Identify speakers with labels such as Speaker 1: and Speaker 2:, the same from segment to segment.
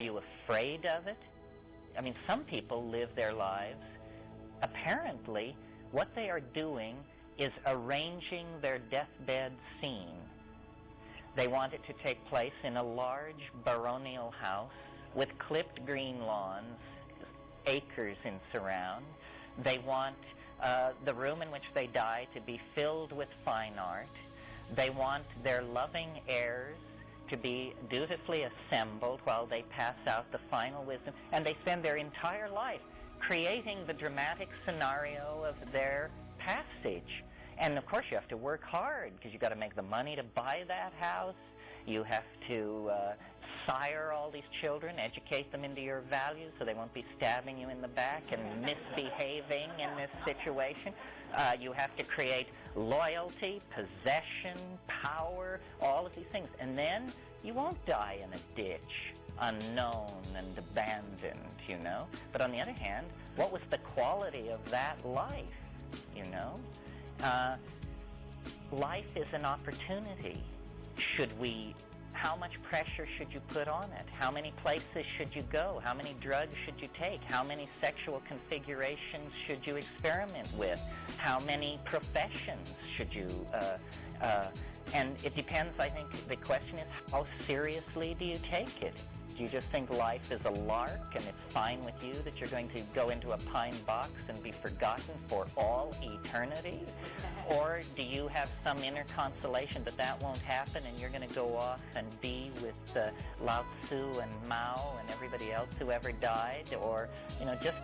Speaker 1: Are you afraid of it? I mean, some people live their lives, apparently, what they are doing is arranging their deathbed scene. They want it to take place in a large baronial house with clipped green lawns, acres in surround. They want the room in which they die to be filled with fine art. They want their loving heirs to be dutifully assembled while they pass out the final wisdom, and they spend their entire life creating the dramatic scenario of their passage. And of course you have to work hard, because you've got to make the money to buy that house. You have to sire all these children, educate them into your values so they won't be stabbing you in the back and misbehaving in this situation. You have to create loyalty, possession, power, all of these things. And then you won't die in a ditch, unknown and abandoned, you know. But on the other hand, what was the quality of that life, you know? Life is an opportunity. How much pressure should you put on it? How many places should you go? How many drugs should you take? How many sexual configurations should you experiment with? How many professions should you, and it depends, I think, the question is, how seriously do you take it? Do you just think life is a lark and it's fine with you that you're going to go into a pine box and be forgotten for all eternity? Or do you have some inner consolation that that won't happen and you're going to go off and be with Lao Tzu and Mao and everybody else who ever died? Or, you know, just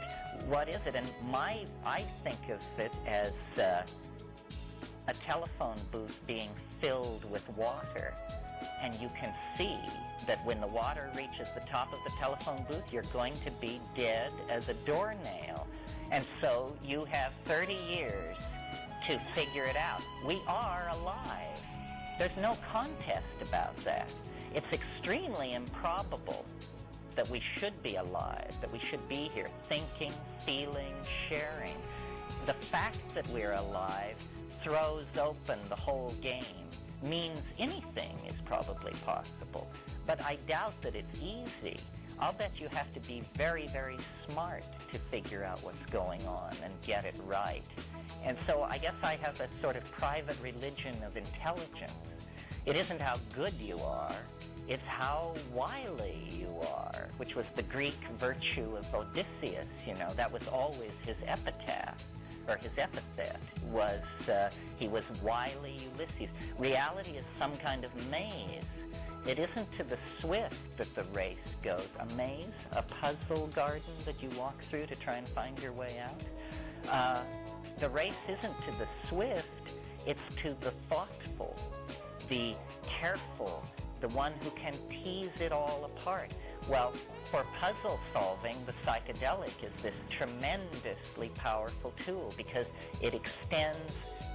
Speaker 1: what is it? And I think of it as a telephone booth being filled with water, and you can see that when the water reaches the top of the telephone booth, you're going to be dead as a doornail. And so you have 30 years to figure it out. We are alive. There's no contest about that. It's extremely improbable that we should be alive, that we should be here thinking, feeling, sharing. The fact that we're alive throws open the whole game, means anything is probably possible. But I doubt that it's easy. I'll bet you have to be very, very smart to figure out what's going on and get it right. And so I guess I have a sort of private religion of intelligence. It isn't how good you are, it's how wily you are, which was the Greek virtue of Odysseus, you know. That was always his epitaph, or his epithet, was he was wily Ulysses. Reality is some kind of maze. It isn't to the swift that the race goes. A maze, a puzzle garden that you walk through to try and find your way out. The race isn't to the swift, it's to the thoughtful, the careful, the one who can tease it all apart. Well, for puzzle solving, the psychedelic is this tremendously powerful tool because it extends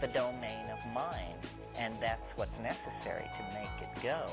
Speaker 1: the domain of mind, and that's what's necessary to make it go.